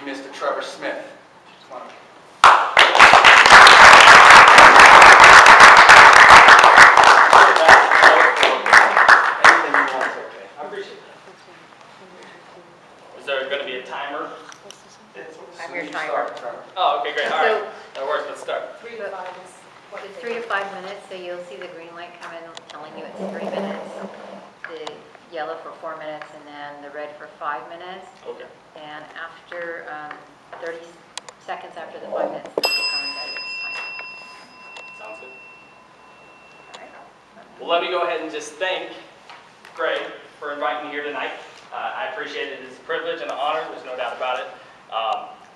Mr. Trevorsmith. Come on. Anything you want is okay. I appreciate that. Is there going to be a timer? I'm your timer. Oh, okay, great. All right. That works. Let's start. 3 to 5 is what is 3 to 5 minutes, so you'll see the green light come in telling you it's 3 minutes, the yellow for 4 minutes, and then the red for 5 minutes. Okay. And after 30 seconds after the 5 minutes, this will come and tell you it's time. Sounds good. All right. Well, let me go ahead and just thank Greg for inviting me here tonight. I appreciate it. It's a privilege and an honor. There's no doubt about it.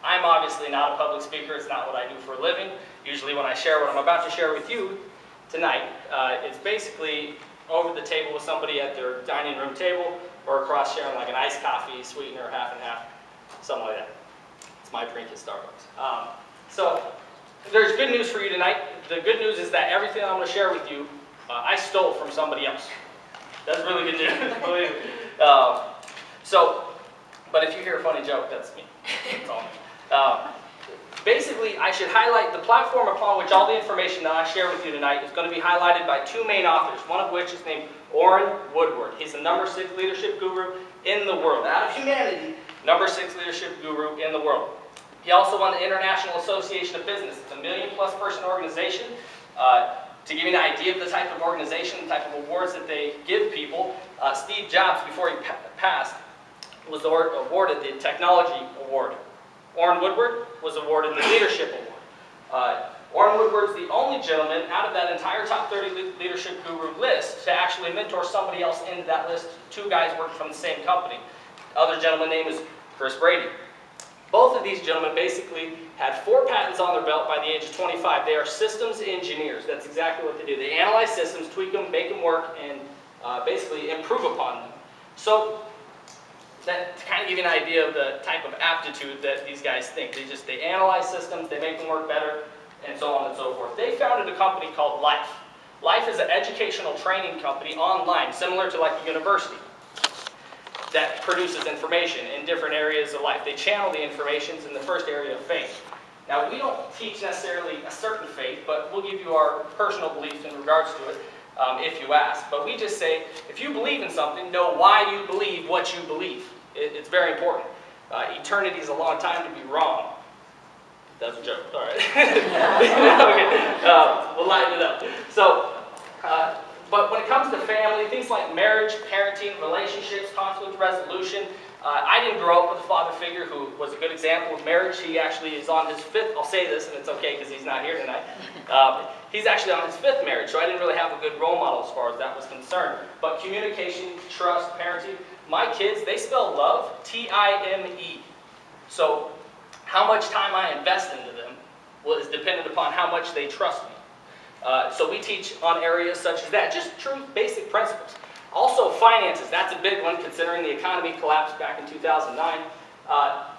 I'm obviously not a public speaker. It's not what I do for a living. Usually when I share what I'm about to share with you tonight, it's basically over the table with somebody at their dining room table or across sharing like an iced coffee, sweetener, half and half, something like that. It's my drink at Starbucks. So there's good news for you tonight. The good news is that everything I'm going to share with you, I stole from somebody else. That's really good news. Believe me. But if you hear a funny joke, that's me. That's all me. Basically, I should highlight the platform upon which all the information that I share with you tonight is going to be highlighted by 2 main authors, one of which is named Orrin Woodward. He's the #6 leadership guru in the world. Out of humanity, #6 leadership guru in the world. He also won the International Association of Business. It's a million-plus person organization. To give you an idea of the type of organization, the type of awards that they give people, Steve Jobs, before he passed, was awarded the Technology Award. Orrin Woodward was awarded the Leadership Award. Orrin Woodward's the only gentleman out of that entire top 30 leadership guru list to actually mentor somebody else into that list. 2 guys working from the same company. The other gentleman's name is Chris Brady. Both of these gentlemen basically had 4 patents on their belt by the age of 25. They are systems engineers. That's exactly what they do. They analyze systems, tweak them, make them work, and basically improve upon them. So that to kind of give you an idea of the type of aptitude that these guys think. They analyze systems, they make them work better, and so on and so forth. They founded a company called Life. Life is an educational training company online, similar to like a university, that produces information in different areas of life. They channel the informations in the first area of faith. Now, we don't teach necessarily a certain faith, but we'll give you our personal beliefs in regards to it if you ask. But we just say, if you believe in something, know why you believe what you believe. It's very important. Eternity is a long time to be wrong. That's a joke, all right. Okay. We'll lighten it up. So, but when it comes to family, things like marriage, parenting, relationships, conflict resolution, I didn't grow up with a father figure who was a good example of marriage. He actually is on his 5th, I'll say this and it's okay because he's not here tonight. He's actually on his 5th marriage, so I didn't really have a good role model as far as that was concerned. But communication, trust, parenting, my kids, they spell love, T-I-M-E. So how much time I invest into them is dependent upon how much they trust me. So we teach on areas such as that, just true basic principles. Also finances, that's a big one considering the economy collapsed back in 2009.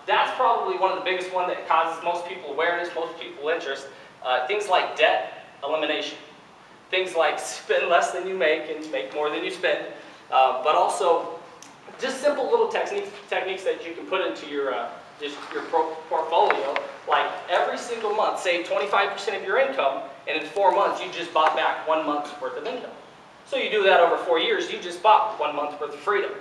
That's probably one of the biggest ones that causes most people awareness, most people interest. Things like debt elimination. Things like spend less than you make and make more than you spend. But also just simple little techniques that you can put into your portfolio. Like every single month, save 25% of your income, and in 4 months you just bought back 1 month's worth of income. So you do that over 4 years, you just bought 1 month's worth of freedom.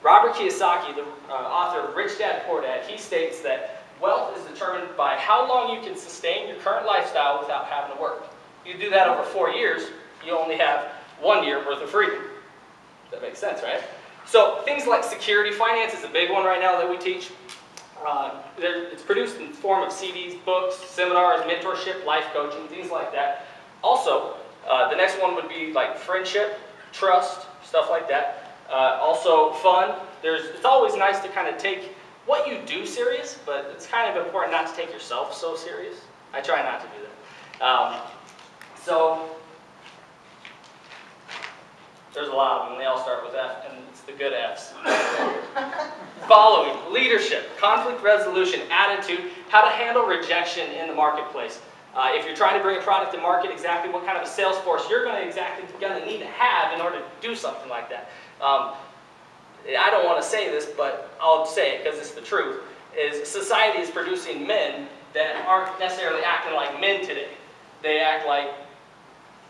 Robert Kiyosaki, the author of Rich Dad Poor Dad, he states that wealth is determined by how long you can sustain your current lifestyle without having to work. You do that over 4 years, you only have 1 year worth of freedom. That makes sense, right? So things like security, finance is a big one right now that we teach. It's produced in the form of CDs, books, seminars, mentorship, life coaching, things like that. Also, the next one would be like friendship, trust, stuff like that. Also fun. It's always nice to kind of take what you do serious, but it's kind of important not to take yourself so serious. I try not to do that. So there's a lot of them, and they all start with F, and it's the good Fs. Following, leadership, conflict resolution, attitude, how to handle rejection in the marketplace. If you're trying to bring a product to market, exactly what kind of a sales force you're going to need to have in order to do something like that. I don't want to say this, but I'll say it because it's the truth. is society is producing men that aren't necessarily acting like men today. They act like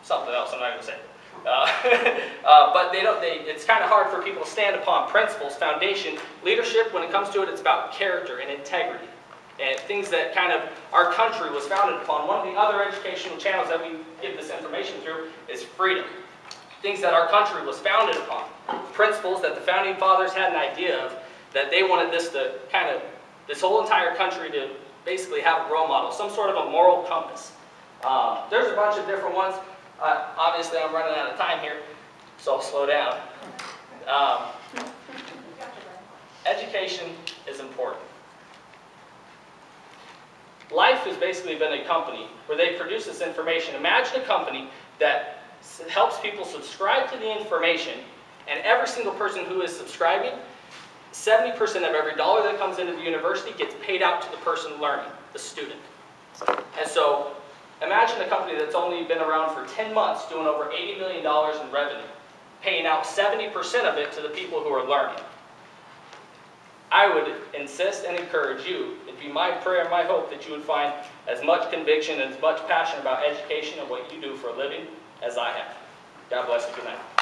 something else, I'm not going to say. But it's kind of hard for people to stand upon principles, foundation. Leadership, when it comes to it, it's about character and integrity. And things that kind of our country was founded upon. One of the other educational channels that we give this information through is freedom. Things that our country was founded upon. Principles that the founding fathers had an idea of, that they wanted this to kind of, this whole entire country to basically have a role model, some sort of a moral compass. There's a bunch of different ones. Obviously, I'm running out of time here, so I'll slow down. Education is important. Life has basically been a company where they produce this information. Imagine a company that helps people subscribe to the information, and every single person who is subscribing, 70% of every dollar that comes into the university gets paid out to the person learning, the student. And so, imagine a company that's only been around for 10 months doing over $80 million in revenue, paying out 70% of it to the people who are learning. I would insist and encourage you, it'd be my prayer and my hope that you would find as much conviction and as much passion about education and what you do for a living as I have. God bless you. Good night.